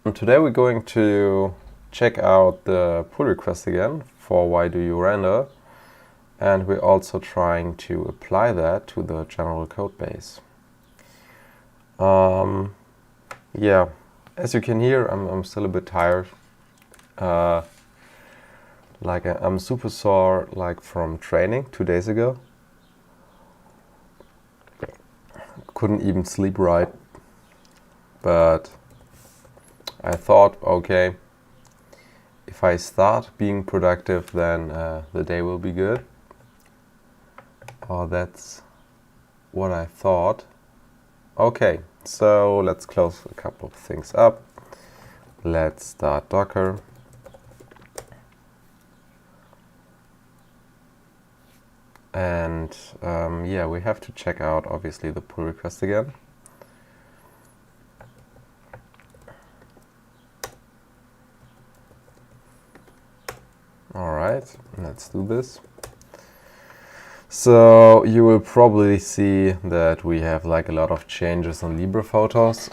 And today we're going to check out the pull request again for why do you render, and we're also trying to apply that to the general code base. Yeah, as you can hear, I'm still a bit tired. I'm super sore, like from training 2 days ago. Couldn't even sleep right, but I thought, okay, if I start being productive, then the day will be good. Oh, that's what I thought. Okay, so let's close a couple of things up. Let's start Docker. And yeah, we have to check out obviously the pull request again. Alright, let's do this. So you will probably see that we have like a lot of changes in LibrePhotos.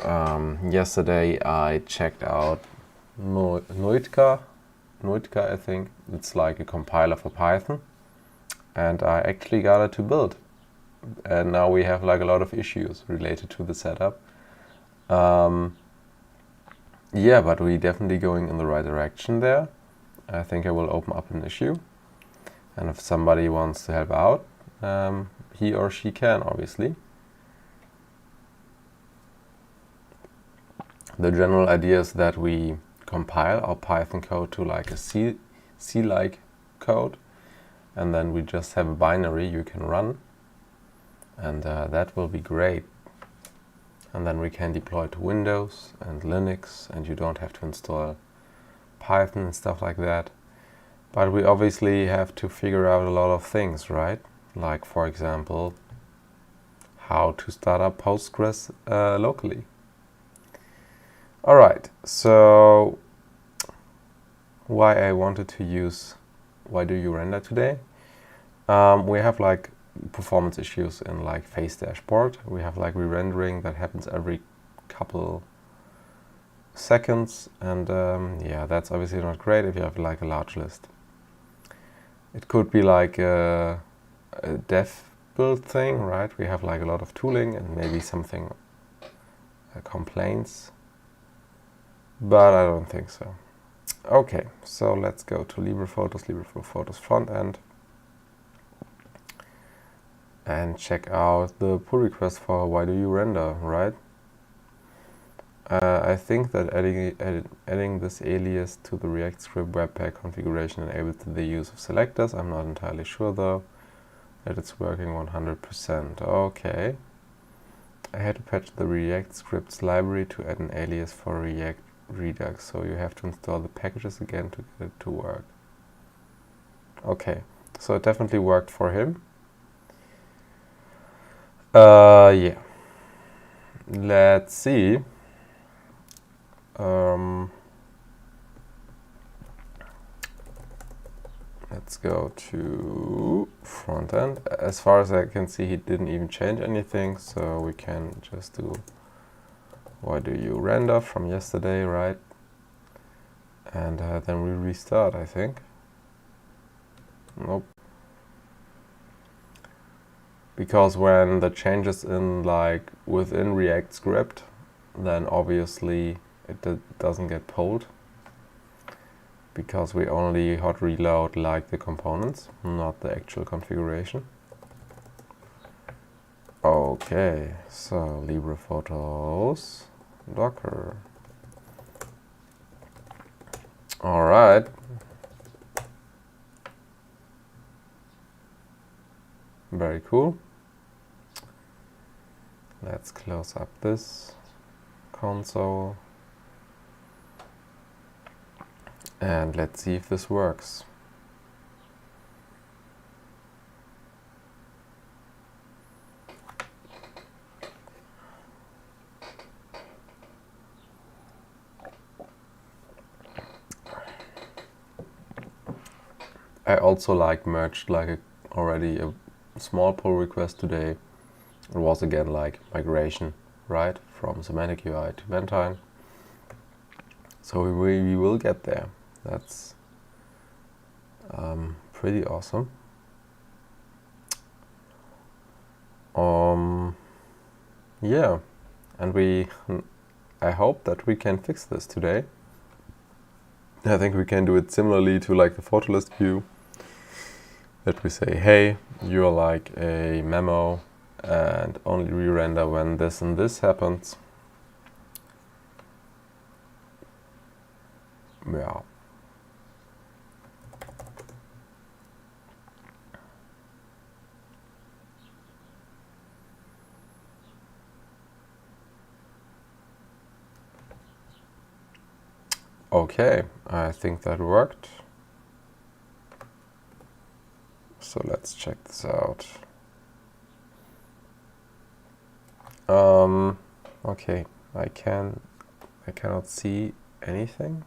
Yesterday I checked out Noitka, I think. It's like a compiler for Python. And I actually got it to build. And now we have like a lot of issues related to the setup. Yeah, but we're definitely going in the right direction there. I think I will open up an issue. And if somebody wants to help out, he or she can, obviously. The general idea is that we compile our Python code to like a C-like code, and then we just have a binary you can run, and that will be great. And then we can deploy to Windows and Linux, and you don't have to install Python and stuff like that. But we obviously have to figure out a lot of things, right? Like, for example, how to start up Postgres locally. Alright, so why I wanted to use why do you render today? We have like performance issues in like Face Dashboard. We have like re-rendering that happens every couple seconds, and yeah, that's obviously not great if you have like a large list. It could be like a dev build thing, right? We have like a lot of tooling and maybe something complains, but I don't think so. Okay, so let's go to LibrePhotos front end, and check out the pull request for why do you render, right? I think that adding this alias to the React script Webpack configuration enables the use of selectors. I'm not entirely sure though that it's working 100%. Okay. I had to patch the React scripts library to add an alias for React Redux, so you have to install the packages again to get it to work. Okay, so it definitely worked for him. Yeah. Let's see. Let's go to front end. As far as I can see, he didn't even change anything, so we can just do why do you render from yesterday, right? And then we restart, I think. Nope. Because when the changes in like within React script, then obviously it doesn't get pulled, because we only hot reload like the components, not the actual configuration. Okay, so LibrePhotos, Docker. All right. Very cool. Let's close up this console. And let's see if this works. I also like merged like already a small pull request today. It was again like migration, right, from semantic UI to Ventine. So we will get there. That's pretty awesome. Yeah, and I hope that we can fix this today. I think we can do it similarly to like the photo list view. That we say, hey, you're like a memo and only re-render when this and this happens. Yeah. Okay, I think that worked. So let's check this out. Okay, I cannot see anything.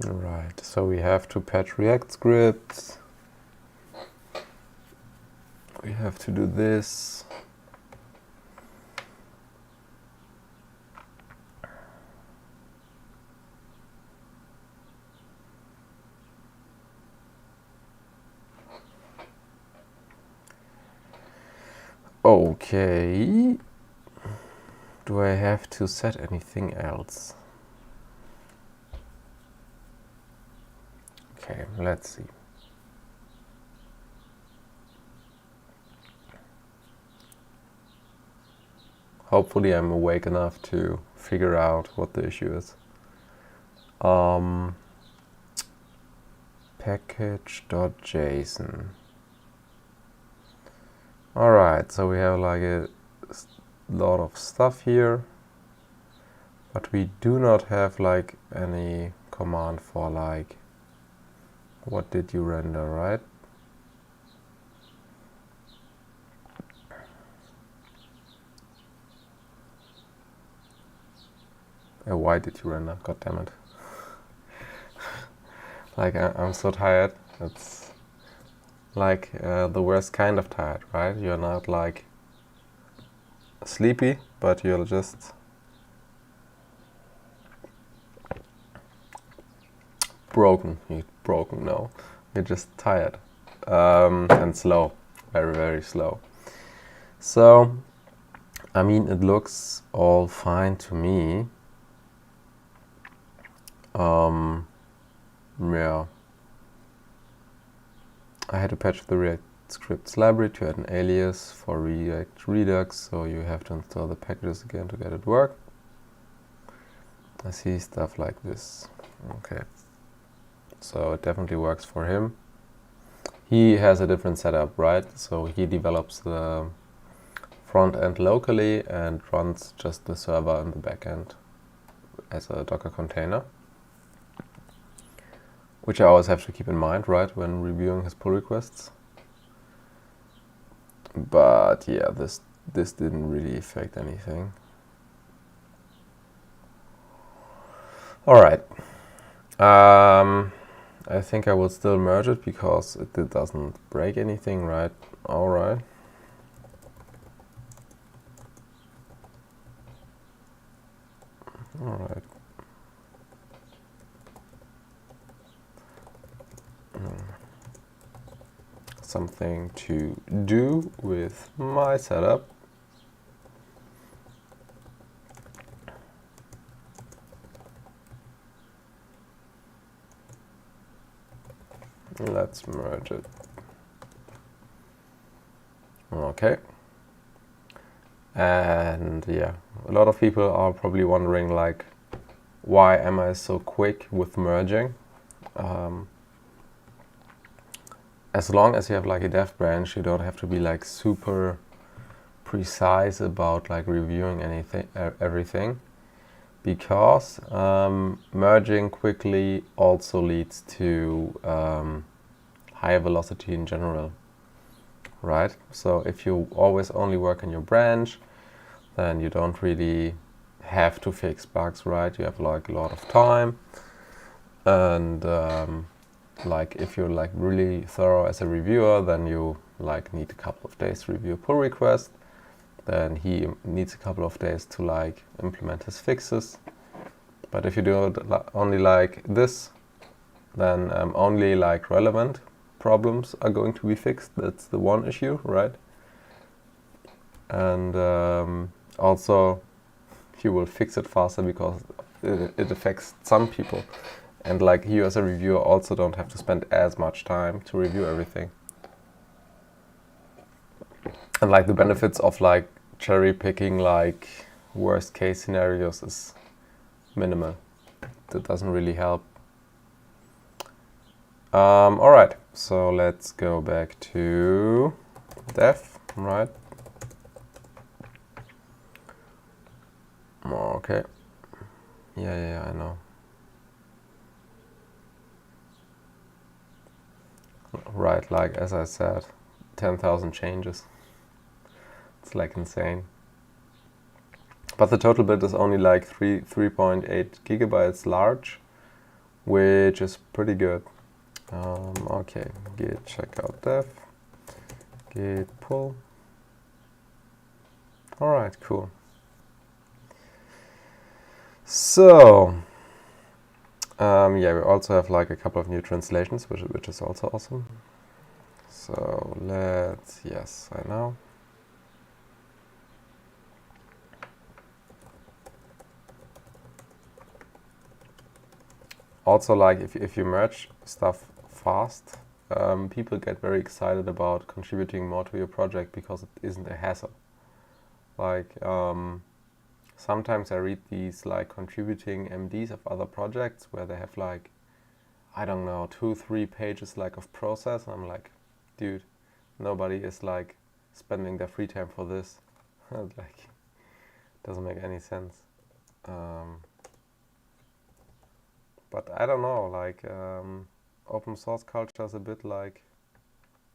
Right, so we have to patch React scripts. We have to do this. Okay. Do I have to set anything else? Okay, let's see. Hopefully I'm awake enough to figure out what the issue is. Package.json. Alright, so we have like a lot of stuff here, but we do not have like any command for like what did you render, right? Why did you render? God damn it. Like I'm so tired. It's like the worst kind of tired, right? You're not like sleepy, but you're just broken. You're broken, no. You're just tired and slow, very, very slow. So, I mean, it looks all fine to me. Yeah. I had to patch the React scripts library to add an alias for React Redux, so you have to install the packages again to get it work. I see stuff like this. Okay. So it definitely works for him. He has a different setup, right? So he develops the front end locally and runs just the server in the back end as a Docker container, which I always have to keep in mind, right, when reviewing his pull requests. But yeah, this didn't really affect anything. All right. I think I will still merge it because it doesn't break anything, right? All right. All right. Something to do with my setup. Let's merge it. Okay. And yeah, a lot of people are probably wondering like, why am I so quick with merging? As long as you have like a dev branch, you don't have to be like super precise about like reviewing everything, because merging quickly also leads to higher velocity in general, right? So if you always only work in your branch, then you don't really have to fix bugs, right? You have like a lot of time. And like if you're like really thorough as a reviewer, then you like need a couple of days to review a pull request. Then he needs a couple of days to like implement his fixes. But if you do it only like this, then only like relevant problems are going to be fixed. That's the one issue, right? And also you will fix it faster because it affects some people. And like you as a reviewer also don't have to spend as much time to review everything. And like the benefits of like cherry picking like worst case scenarios is minimal. That doesn't really help. Alright, so let's go back to dev, right? Okay. Yeah, I know. Right, like as I said, 10,000 changes. It's like insane. But the total bit is only like 3.8 gigabytes large, which is pretty good. Okay, git checkout dev, git pull. Alright, cool. So, yeah, we also have like a couple of new translations, which is also awesome. So yes, I know. Also, like if you merge stuff fast, people get very excited about contributing more to your project because it isn't a hassle. Like sometimes I read these like contributing MDs of other projects where they have like, I don't know, 2-3 pages like of process. And I'm like, dude, nobody is like spending their free time for this. Like, doesn't make any sense. But I don't know, like open source culture is a bit like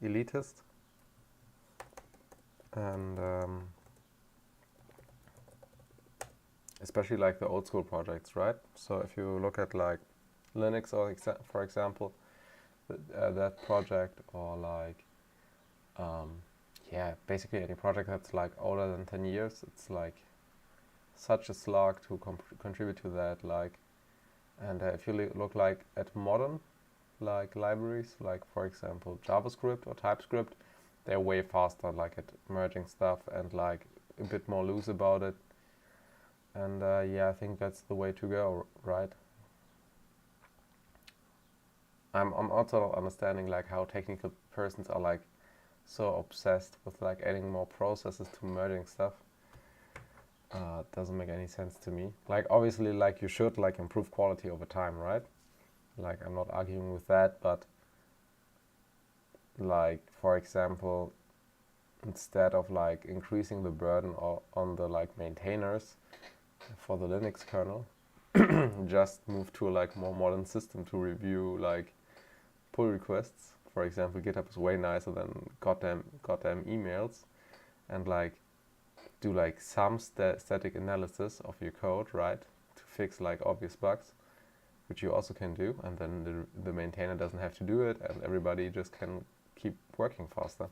elitist. And especially like the old school projects, right? So if you look at like Linux or for example, that project, or like yeah, basically any project that's like older than 10 years, it's like such a slog to contribute to that. Like, and if you look like at modern like libraries, like for example JavaScript or TypeScript, they're way faster like at merging stuff and like a bit more loose about it. And yeah, I think that's the way to go, right? I'm also understanding like how technical persons are like so obsessed with like adding more processes to merging stuff. It doesn't make any sense to me. Like obviously like you should like improve quality over time, right? Like I'm not arguing with that, but like for example, instead of like increasing the burden on the like maintainers for the Linux kernel, just move to a like more modern system to review like pull requests. For example, GitHub is way nicer than goddamn emails, and like do like some static analysis of your code, right, to fix like obvious bugs, which you also can do, and then the maintainer doesn't have to do it, and everybody just can keep working faster.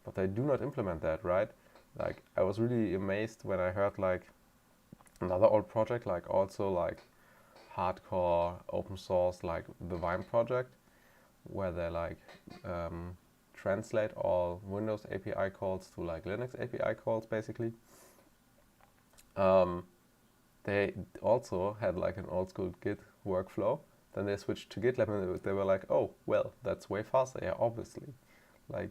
But they do not implement that, right? Like I was really amazed when I heard like another old project, like also like hardcore open source, like the Vime project, where they like translate all Windows API calls to like Linux API calls, basically. They also had like an old school Git workflow. Then they switched to GitLab and they were like, oh, well, that's way faster. Yeah, obviously. Like,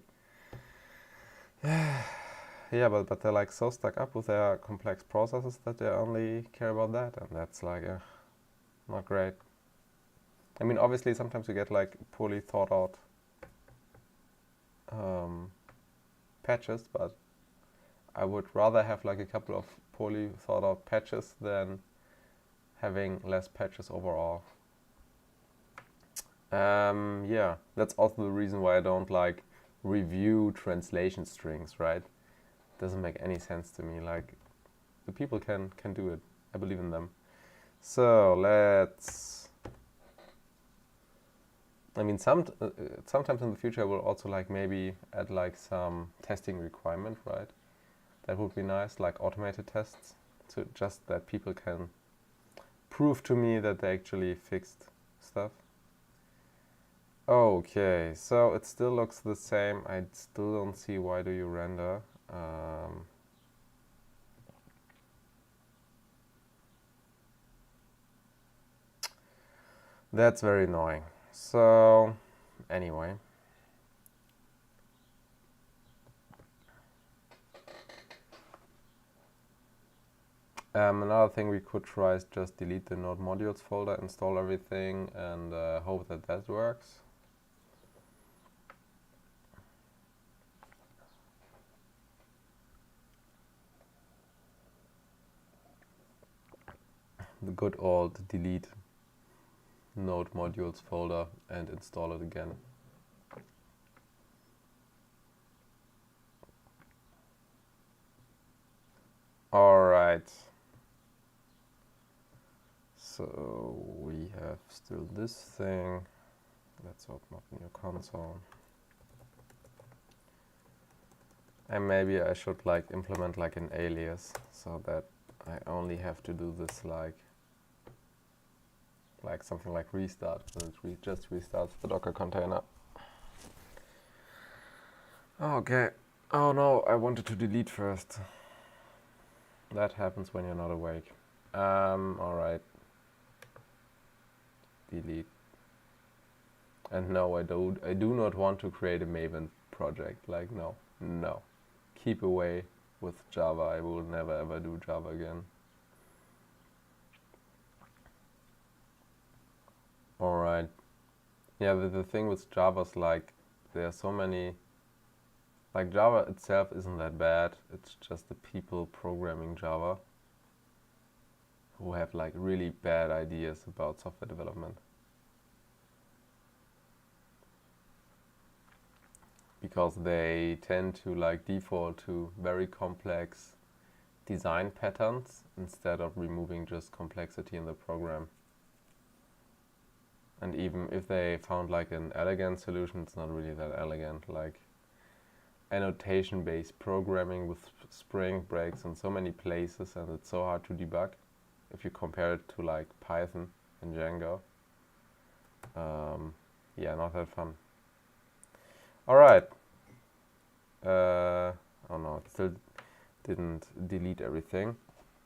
yeah, but they're like so stuck up with their complex processes that they only care about that. And that's like, not great. I mean, obviously, sometimes you get like poorly thought out patches, but I would rather have like a couple of poorly thought out patches than having less patches overall. Yeah, that's also the reason why I don't like review translation strings, right? Doesn't make any sense to me. Like, the people can do it. I believe in them. So let's I mean, sometimes in the future I will also like maybe add like some testing requirement, right? That would be nice, like automated tests, so just that people can prove to me that they actually fixed stuff. Okay, so it still looks the same. I still don't see why do you render. That's very annoying. So, anyway. Another thing we could try is just delete the node modules folder, install everything, and hope that that works. The good old delete node modules folder and install it again. Alright. So we have still this thing. Let's open up new console. And maybe I should like implement like an alias so that I only have to do this like something like restart, and it just restarts the Docker container. Okay. Oh no, I wanted to delete first. That happens when you're not awake. Alright. Delete. And no, I do not want to create a Maven project. Like no. Keep away with Java. I will never ever do Java again. Alright. Yeah, the thing with Java is like there are so many. Like Java itself isn't that bad. It's just the people programming Java who have like really bad ideas about software development. Because they tend to like default to very complex design patterns instead of removing just complexity in the program. And even if they found like an elegant solution, it's not really that elegant. Like annotation-based programming with Spring breaks in so many places, and it's so hard to debug if you compare it to like Python and Django. Yeah, not that fun. Alright. Oh no, it still didn't delete everything.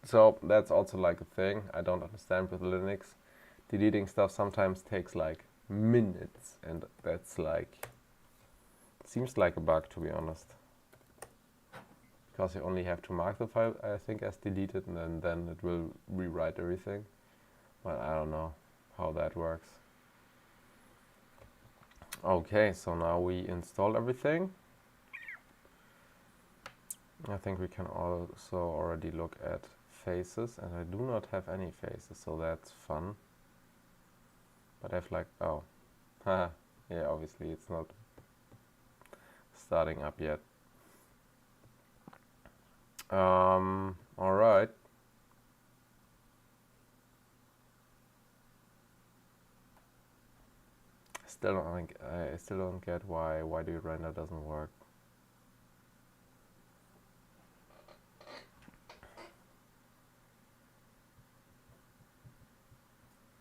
So that's also like a thing I don't understand with Linux. Deleting stuff sometimes takes like minutes, and that's like seems like a bug, to be honest. Because you only have to mark the file, I think, as deleted, and then it will rewrite everything. But I don't know how that works. Okay, so now we install everything. I think we can also already look at faces, and I do not have any faces, so that's fun. But I have like, oh, haha, yeah, obviously it's not starting up yet. Alright. I still don't get why WDYR doesn't work.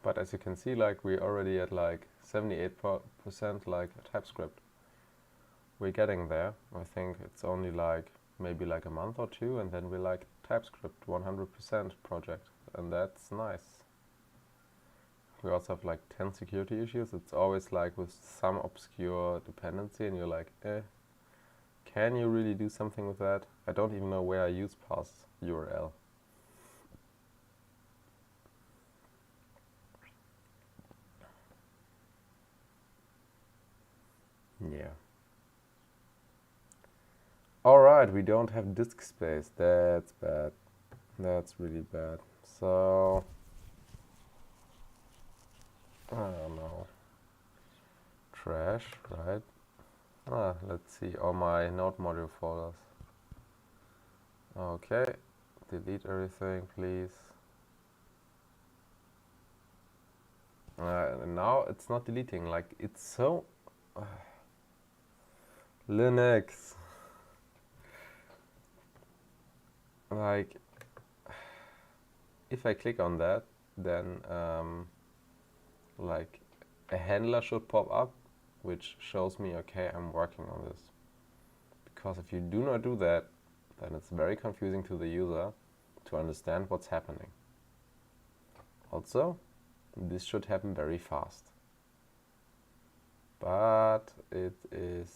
But as you can see, like we're already at like 78% like TypeScript. We're getting there. I think it's only like maybe like a month or two, and then we're like TypeScript 100% project, and that's nice. We also have like 10 security issues. It's always like with some obscure dependency, and you're like, can you really do something with that? I don't even know where I use parse URL. Yeah. Alright, we don't have disk space. That's bad. That's really bad. So, I don't know. Trash, right? Let's see. All my node module folders. Okay. Delete everything, please. Now it's not deleting. Like, it's so Linux. Like, if I click on that, then like a handler should pop up, which shows me, okay, I'm working on this. Because if you do not do that, then it's very confusing to the user to understand what's happening. Also, this should happen very fast. But it is...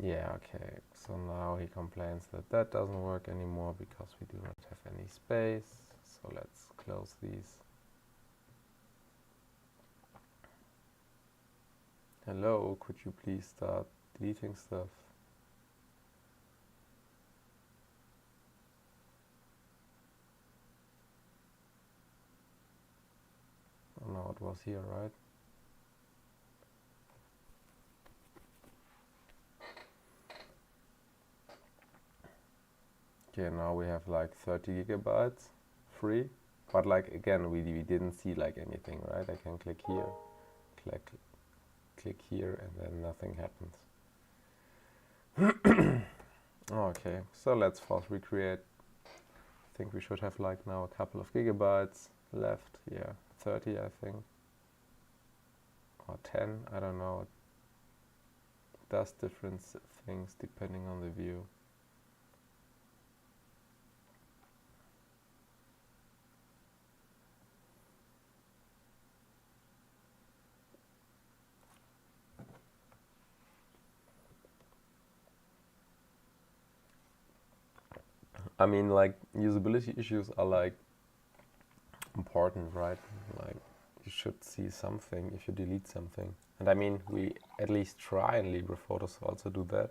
Yeah, okay, so now he complains that that doesn't work anymore because we do not have any space. So let's close these. Hello, could you please start deleting stuff? Oh no, it was here, right? Okay, now we have like 30 gigabytes free, but like again, we didn't see like anything, right? I can click here, click here, and then nothing happens. Okay, so let's force recreate. I think we should have like now a couple of gigabytes left. Yeah, 30 I think, or 10, I don't know. It does different things depending on the view. I mean, like, usability issues are like important, right? Like, you should see something if you delete something. And I mean, we at least try in LibrePhotos to also do that.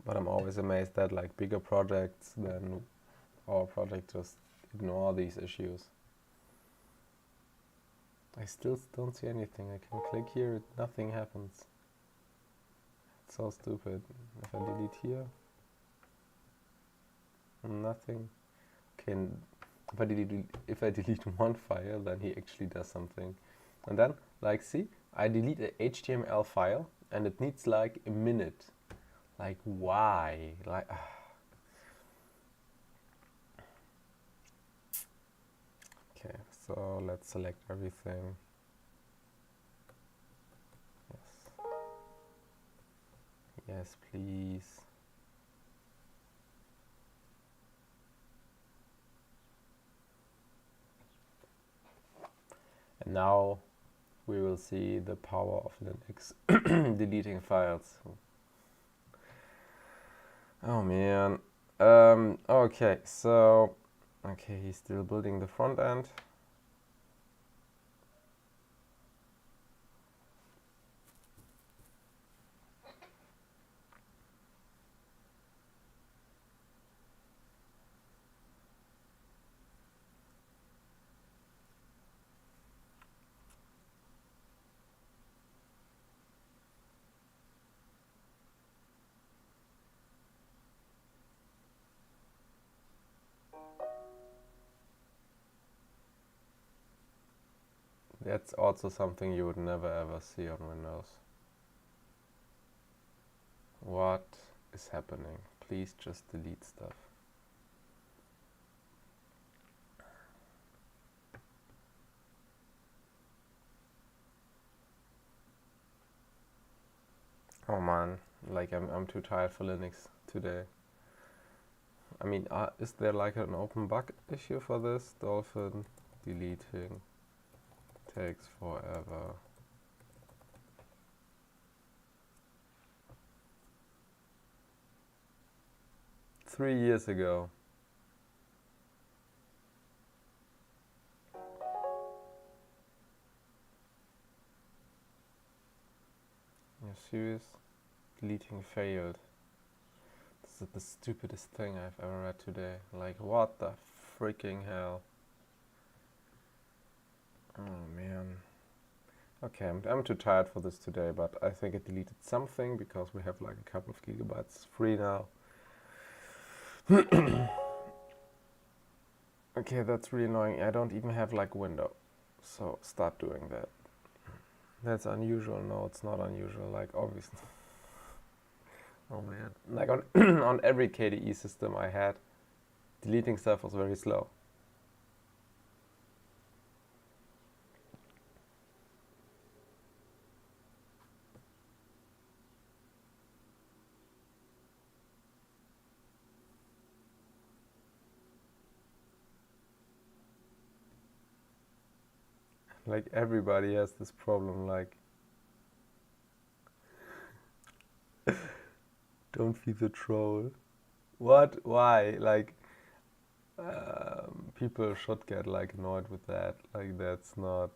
But I'm always amazed that like bigger projects than our project just ignore these issues. I still don't see anything. I can click here, nothing happens. It's so stupid. If I delete here, nothing. Okay, if I delete one file, then he actually does something. And then, like, see, I delete a HTML file and it needs like a minute. Like, why? Like, okay, so let's select everything. Yes. Yes, please. And now we will see the power of Linux deleting files. Oh man. Okay, so okay, he's still building the front end. That's also something you would never ever see on Windows. What is happening? Please just delete stuff. Oh man, like I'm too tired for Linux today. I mean, is there like an open bug issue for this? Dolphin deleting takes forever. Three years ago. You're serious? Deleting failed. This is the stupidest thing I've ever read today. Like, what the freaking hell? Oh man. Okay, I'm too tired for this today, but I think it deleted something because we have like a couple of gigabytes free now. Okay, that's really annoying. I don't even have like window. So start doing that. That's unusual. No, it's not unusual. Like obviously. Oh man. Like on on every KDE system I had, deleting stuff was very slow. Like everybody has this problem. Like, don't feed the troll. What? Why? Like, people should get like annoyed with that. Like, that's not.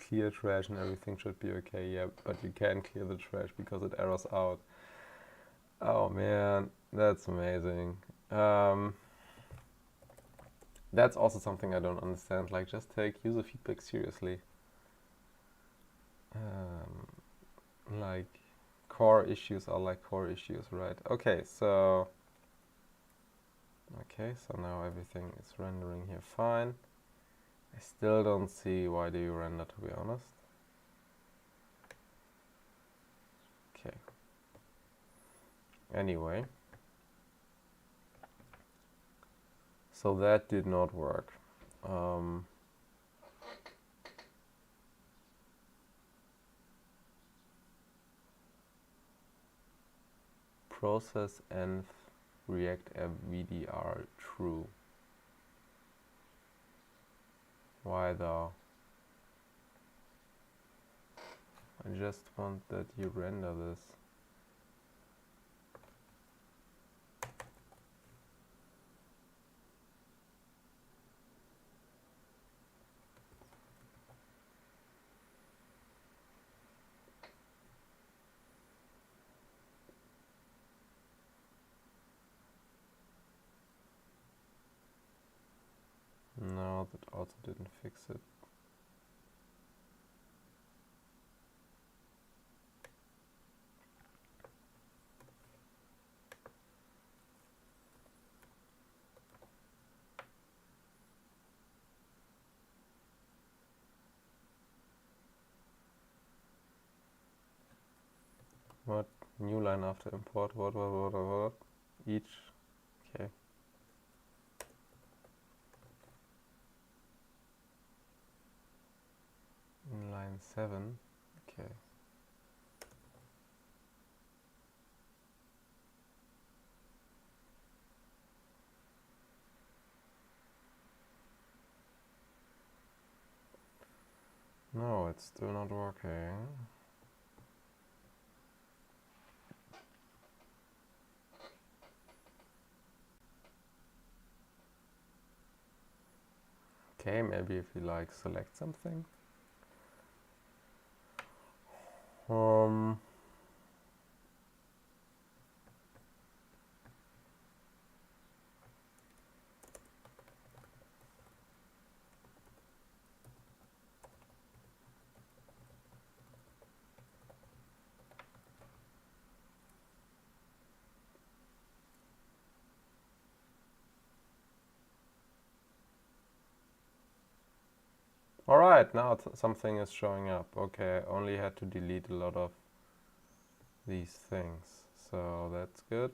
Clear trash and everything should be okay. Yeah, but you can't clear the trash because it errors out. Oh man, that's amazing. That's also something I don't understand. Like, just take user feedback seriously. Like, core issues are like core issues, right? Okay, so now everything is rendering here fine. I still don't see why do you render, to be honest. Okay. Anyway, so that did not work. Process env react WDYR true. Why though? I just want that you render this. No, that also didn't fix it. What? New line after import? What? Each. Okay. In line 7. Okay. No, it's still not working. Okay, maybe if you like select something. Alright, now something is showing up. Okay, I only had to delete a lot of these things, so that's good.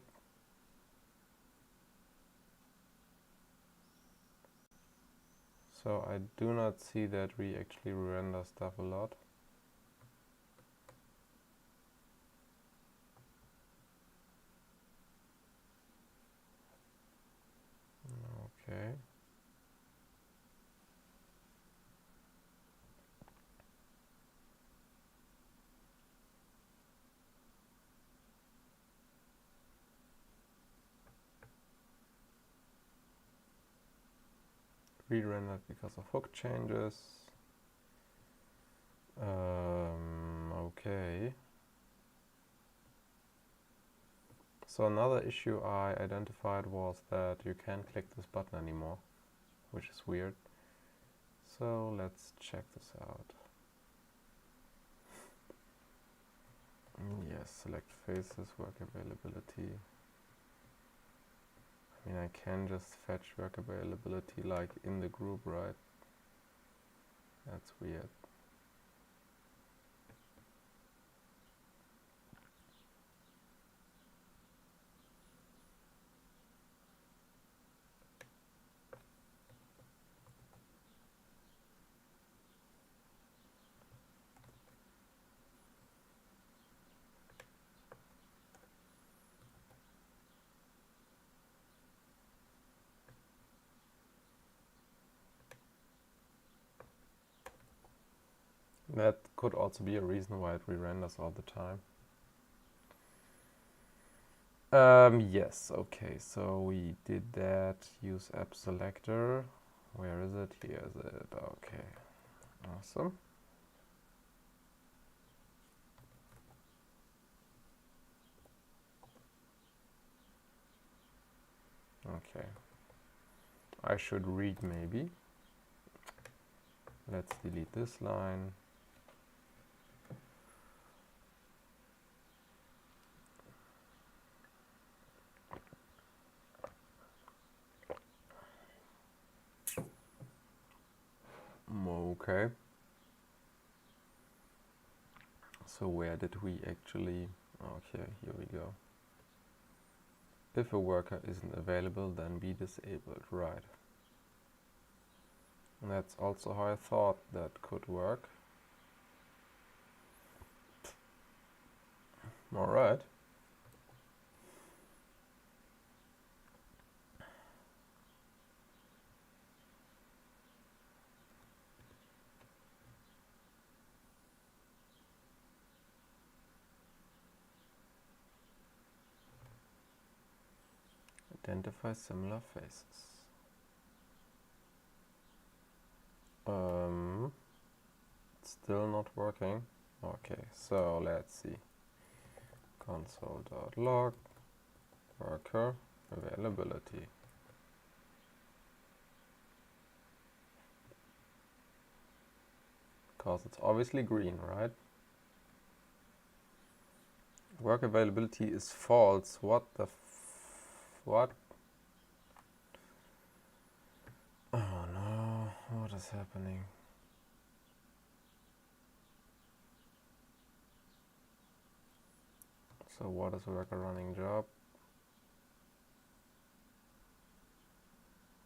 So I do not see that we actually render stuff a lot. Okay. Re-rendered because of hook changes. Okay. So another issue I identified was that you can't click this button anymore, which is weird. So let's check this out. just select faces, work availability. I mean, I can just fetch work availability like in the group, right? That's weird. That could also be a reason why it re-renders all the time. Yes, okay, so we did that. Use app selector. Where is it? Here is it. Okay, awesome. Okay, I should read maybe. Let's delete this line. Okay. So where did we actually... Okay, here we go. If a worker isn't available, then be disabled. Right. And that's also how I thought that could work. Alright. Identify similar faces. Still not working. Okay, so let's see. Console.log worker availability. Because it's obviously green, right? Work availability is false. What the what? Oh no, what is happening? So what is worker running job?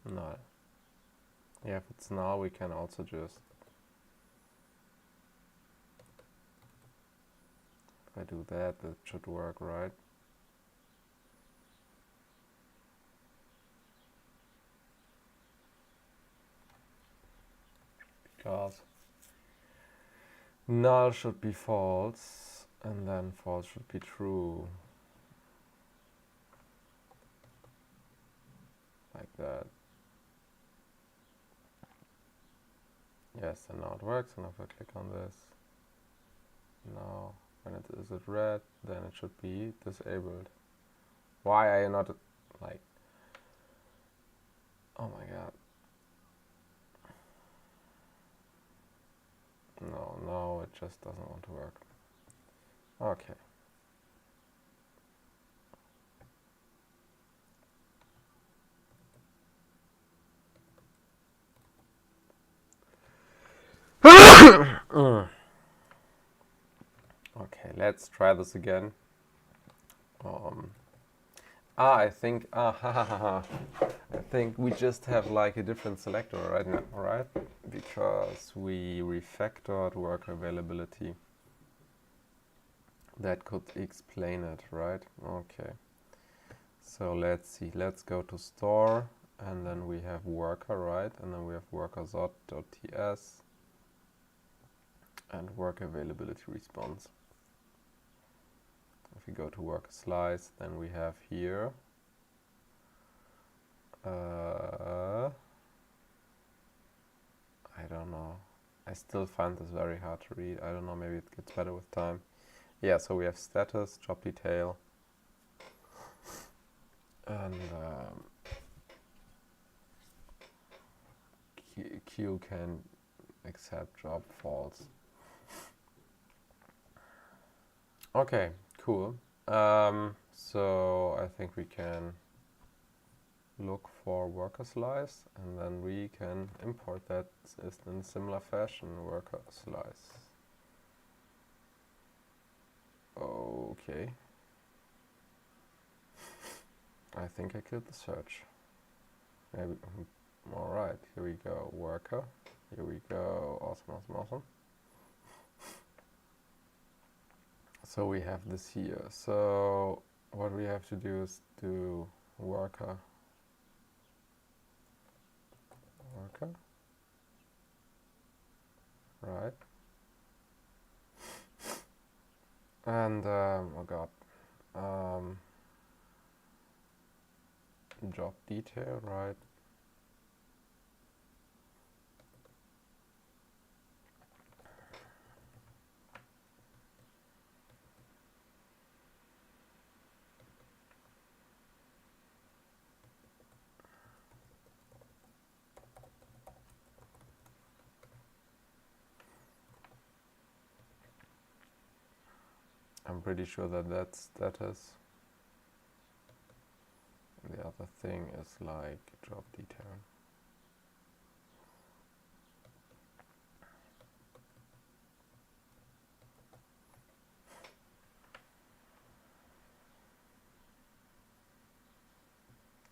No. Yeah, if it's null, we can also just... If I do that, that should work, right? Because null should be false, and then false should be true. Like that. Yes, and now it works, and if I click on this, now when it is at red, then it should be disabled. Why are you not, like... Oh my god. No, it just doesn't want to work. Okay. Okay, let's try this again. I think I think we just have like a different selector right now, right? Because we refactored worker availability. That could explain it, right? Okay. So let's see. Let's go to store, and then we have worker, right? And then we have worker.ts and work availability response. If we go to worker slice, then we have here I don't know. I still find this very hard to read. I don't know, maybe it gets better with time. Yeah, so we have status, job detail, and Q can accept job false. Okay, Cool. So I think we can look for worker slice, and then we can import that in similar fashion, worker slice. Okay. I think I killed the search. Maybe. Alright, here we go. Worker. Here we go. Awesome, awesome, awesome. So we have this here. So what we have to do is do worker. Worker. Right. And, oh god. Job detail, right? I'm pretty sure that that's status. And the other thing is like job detail.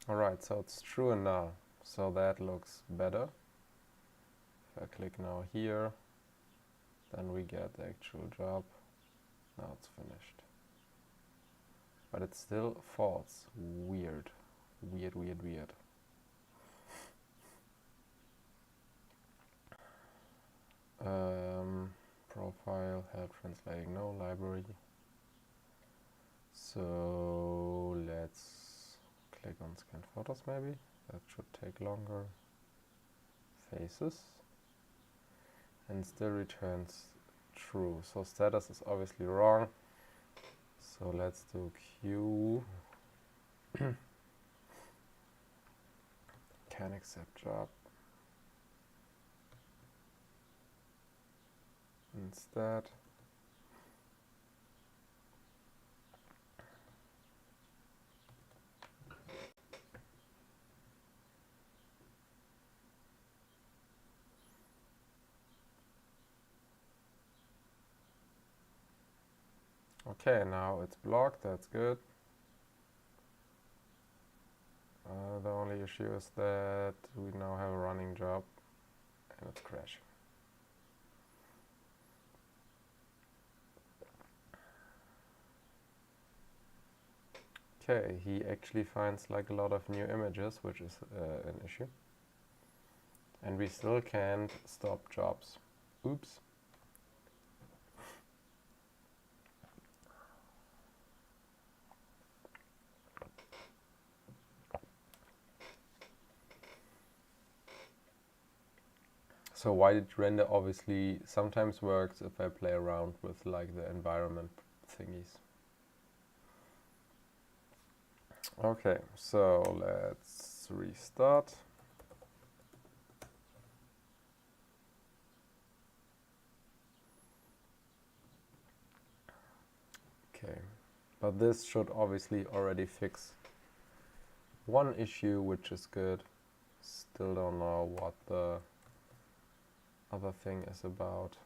Alright, so it's true and null. So that looks better. If I click now here, then we get the actual job. Now it's finished. But it's still false. Weird. Weird, weird, weird. Profile, help translating, no, library. So let's click on scan photos maybe. That should take longer. Faces. And still returns true. So status is obviously wrong. So let's do Q. Can accept job. Instead. Okay, now it's blocked, that's good. The only issue is that we now have a running job and it's crashing. Okay, he actually finds like a lot of new images, which is an issue. And we still can't stop jobs. Oops. So why did render obviously sometimes works if I play around with like the environment thingies. Okay, so let's restart. Okay, but this should obviously already fix one issue, which is good. Still don't know what the other thing is about.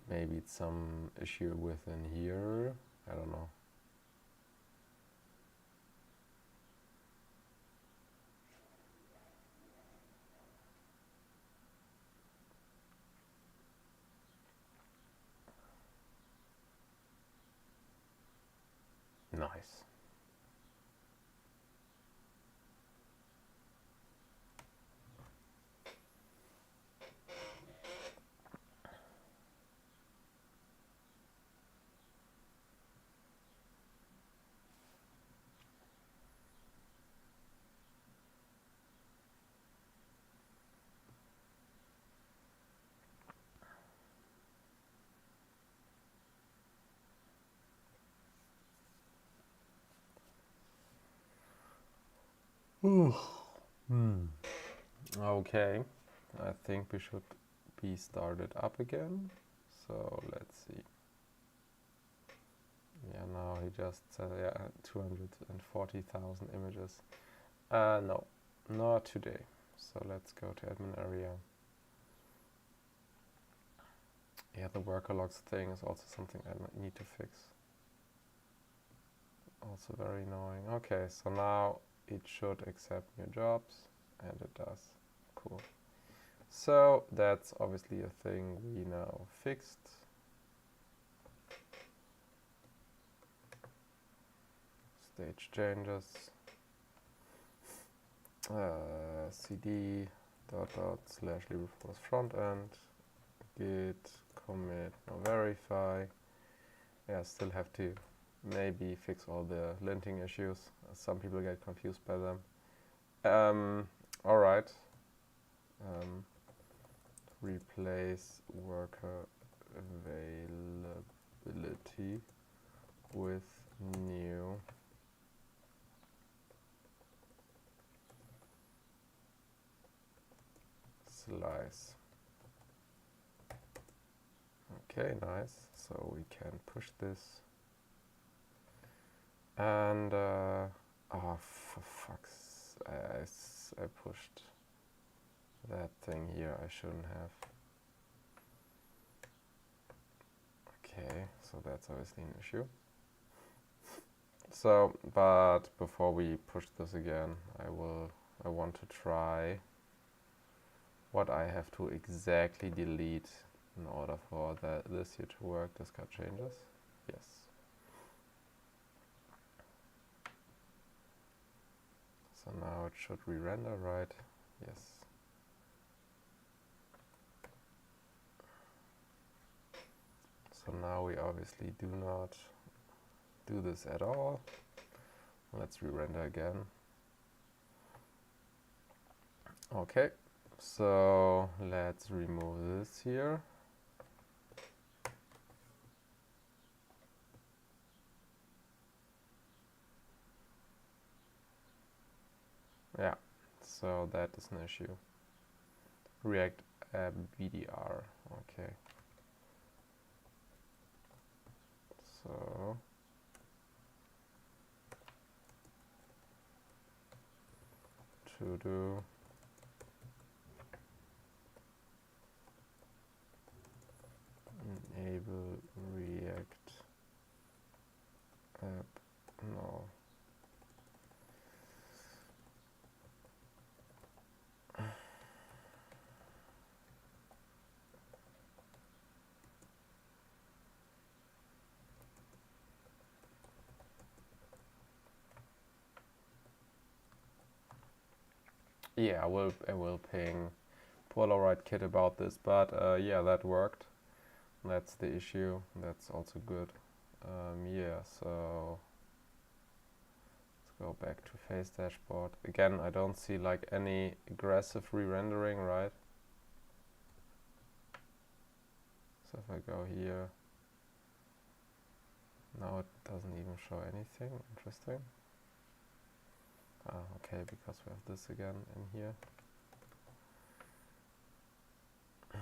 Maybe it's some issue within here. I don't know. Nice. Okay, I think we should be started up again. So let's see. Yeah, now he just said, yeah, 240,000 images. No, not today. So let's go to admin area. Yeah, the worker logs thing is also something I need to fix. Also very annoying. Okay, so now it should accept new jobs, and it does. Cool. So that's obviously a thing we now fixed. Stage changes. cd // LibreForce frontend. Git commit no verify. Yeah, still have to maybe fix all the linting issues. Some people get confused by them. All right. Replace worker availability with new slice. Okay, nice. So we can push this. And, oh, for fuck's I pushed that thing here. I shouldn't have. Okay, so that's obviously an issue. So, but before we push this again, I want to try what I have to exactly delete in order for this here to work. Discard changes. Yes. So now it should re-render, right? Yes. So now we obviously do not do this at all. Let's re-render again. Okay, so let's remove this here. Yeah, so that is an issue. React app WDYR, okay. So to do enable React app, no. Yeah, I will ping Polaroid Kit about this, but yeah, that worked. That's the issue. That's also good. Yeah, so let's go back to face dashboard. Again, I don't see like any aggressive re-rendering, right? So if I go here, now it doesn't even show anything. Interesting. Ah, okay, because we have this again in here.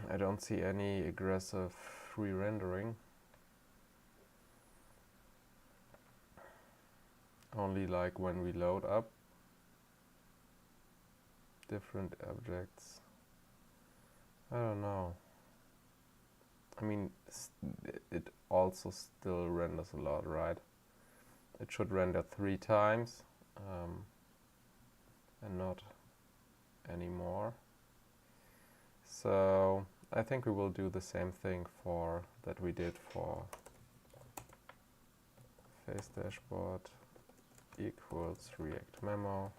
I don't see any aggressive re-rendering. Only like when we load up different objects. I don't know. I mean, it also still renders a lot, right? It should render 3 times and not anymore. So I think we will do the same thing that we did for face dashboard equals React memo.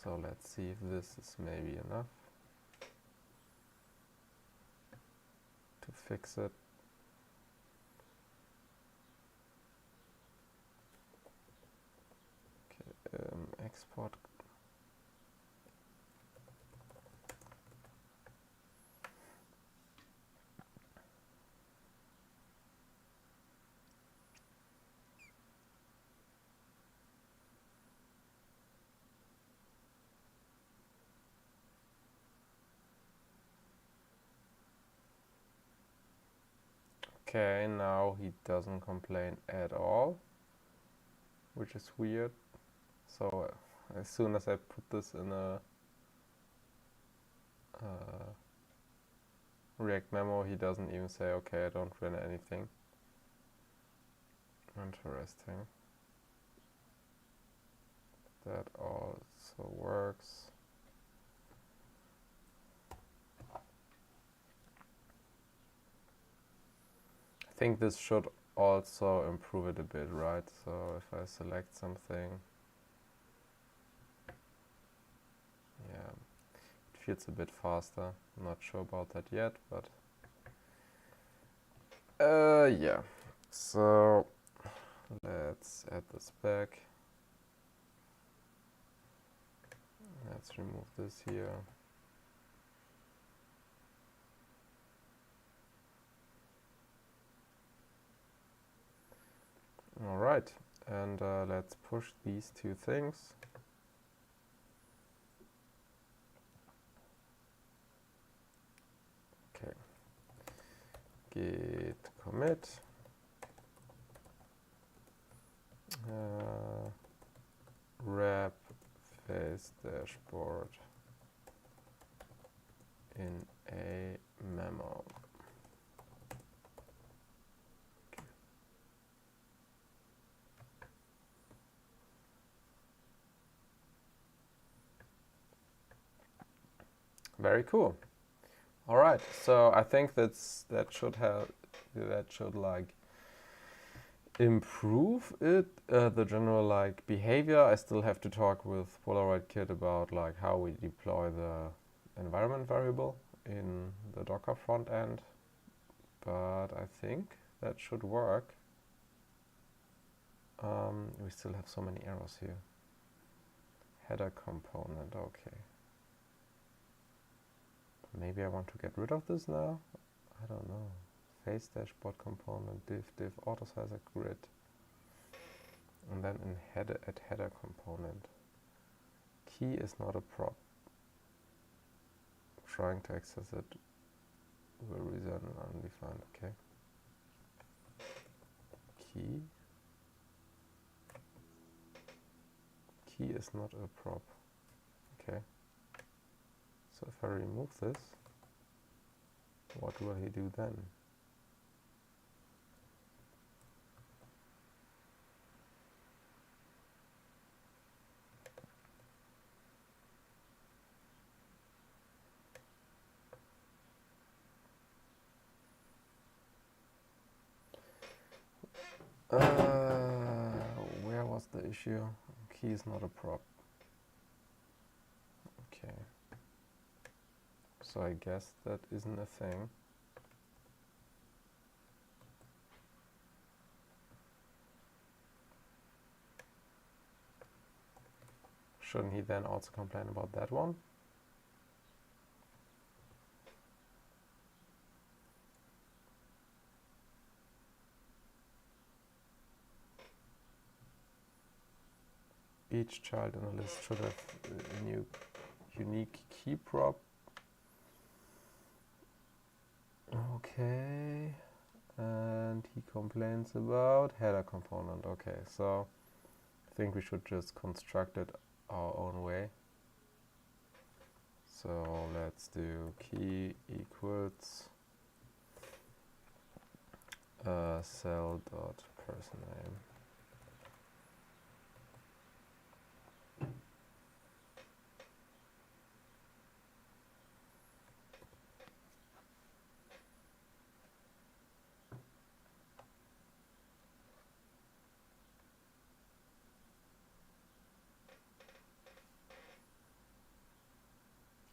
So let's see if this is maybe enough to fix it. Okay, export. Okay, now he doesn't complain at all, which is weird. So as soon as I put this in a React memo, he doesn't even say, okay, I don't run anything. Interesting. That also works. I think this should also improve it a bit, right? So if I select something, yeah, it feels a bit faster. I'm not sure about that yet, but yeah. So let's add this back. Let's remove this here. All right, and let's push these two things. Okay. Git commit. Wrap face dashboard in a memo. Okay. Very cool. All right, so I think that should like improve it, the general like behavior. I still have to talk with Polaroid Kit about like how we deploy the environment variable in the Docker front end, but I think that should work. We still have so many errors here. Header component, okay. Maybe I want to get rid of this now? I don't know. Face dashboard component, div auto sizer grid. And then in header component. Key is not a prop. Trying to access it will result in undefined, okay. Key is not a prop. Okay. So if I remove this, what will he do then? Where was the issue? Key is not a prop. Okay. So I guess that isn't a thing. Shouldn't he then also complain about that one? Each child in a list should have a new unique key prop. Okay, and he complains about header component. Okay, so I think we should just construct it our own way. So let's do key equals cell dot person name.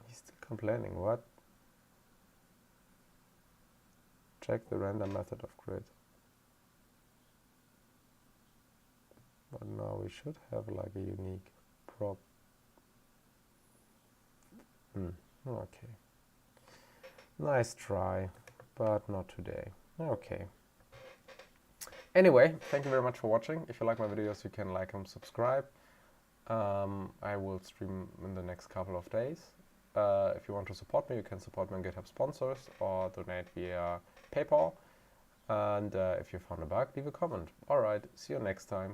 He's still complaining, what? Check the render method of grid. But now we should have like a unique prop. Okay. Nice try, but not today. Okay. Anyway, thank you very much for watching. If you like my videos, you can like and subscribe. I will stream in the next couple of days. If you want to support me, you can support me on GitHub sponsors or donate via PayPal. And if you found a bug, leave a comment. Alright, see you next time.